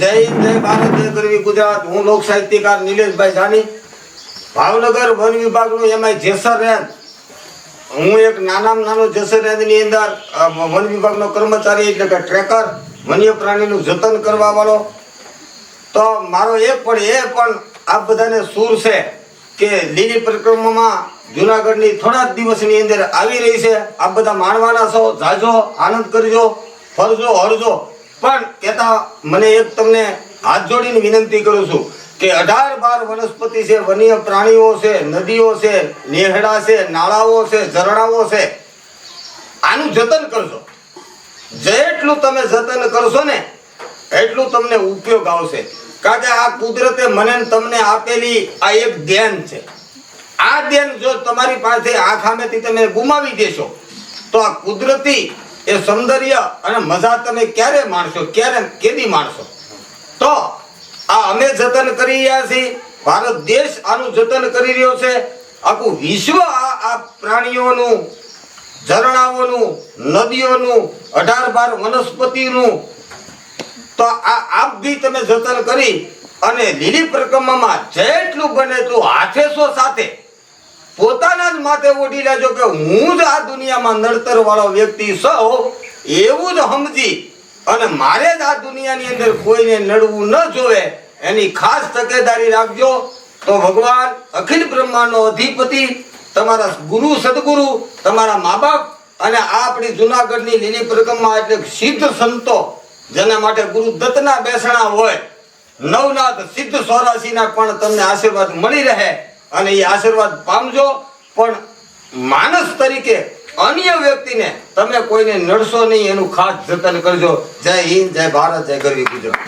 જય હિન્દ, જય ભારત, જય ગરવી ગુજરાત. હું લોક સાહિત્યકાર નિલેશભાઈ જાની, ભાવનગર વન વિભાગનું એમાં જેસર રેન્જ. હું એક નાનામાં નાનો જેસર રેન્જની અંદર વન વિભાગનો કર્મચારી એટલે કે ટ્રેકર, વન્ય પ્રાણીનું જતન કરવા વાળો. તો મારો એક પણ આ બધાને સૂર છે કે લીલી પરિક્રમામાં જુનાગઢની થોડા જ દિવસની અંદર આવી રહી છે. આ બધા માણવાના છો, જાજો આનંદ કરજો, ફરજો હરજો. પણ કહેતા મને એક તમને હાથ જોડીને વિનંતી કરું છું કે 18-12 વનસ્પતિ છે, વન્ય પ્રાણીઓ છે, નદીઓ છે, નેહડા છે, નાળાઓ છે, ઝરણાઓ છે, આનું જતન કરજો. જેટલું તમે જતન કરશો ને એટલું તમને ઉપયોગ આવશે. કારણ કે આ કુદરતે મને તમને આપેલી આ એક દેન છે. આ દેન જો તમારી પાસે આ ખામેથી તમે ગુમાવી દેશો તો આ કુદરતી એ સૌંદર્ય અને મજા તમે ક્યારે માણશો, કેદી માણશો? તો આ અમે જતન કરી રહ્યા છીએ, ભારત દેશ આનું જતન કરી રહ્યો છે, આખું વિશ્વ આ પ્રાણીઓનું, ઝરણાઓનું, નદીઓનું, 18-12 વનસ્પતિનું. તો આપ બી તમે જતન કરી અને લીલી પરિક્રમામાં જેટલું બને એટલું હાથેસો સાથે પોતાના જ માથે ઓઢી લેજો કે હું જ આ દુનિયામાં નડતર વાળો વ્યક્તિ છું એવું જ સમજી અને મારે જ આ દુનિયાની અંદર કોઈને નડવું ન જોવે એની ખાસ તકેદારી રાખજો. તો ભગવાન અખિલ બ્રહ્માંડનો અધિપતિ, તમારા ગુરુ સદગુરુ, તમારા મા બાપ અને આ આપણી જુનાગઢની લીલી પરિક્રમા એટલે સિદ્ધ સંતો જેના માટે ગુરુ દત્તના બેસણા હોય, નવનાથ સિદ્ધ 84ના પણ તમને આશીર્વાદ મળી રહે અને એ આશીર્વાદ પામજો. પણ માણસ તરીકે અન્ય વ્યક્તિને તમે કોઈને નડશો નહીં એનું ખાસ જતન કરજો. જય હિન્દ, જય ભારત, જય ગરવી ગુજરાત.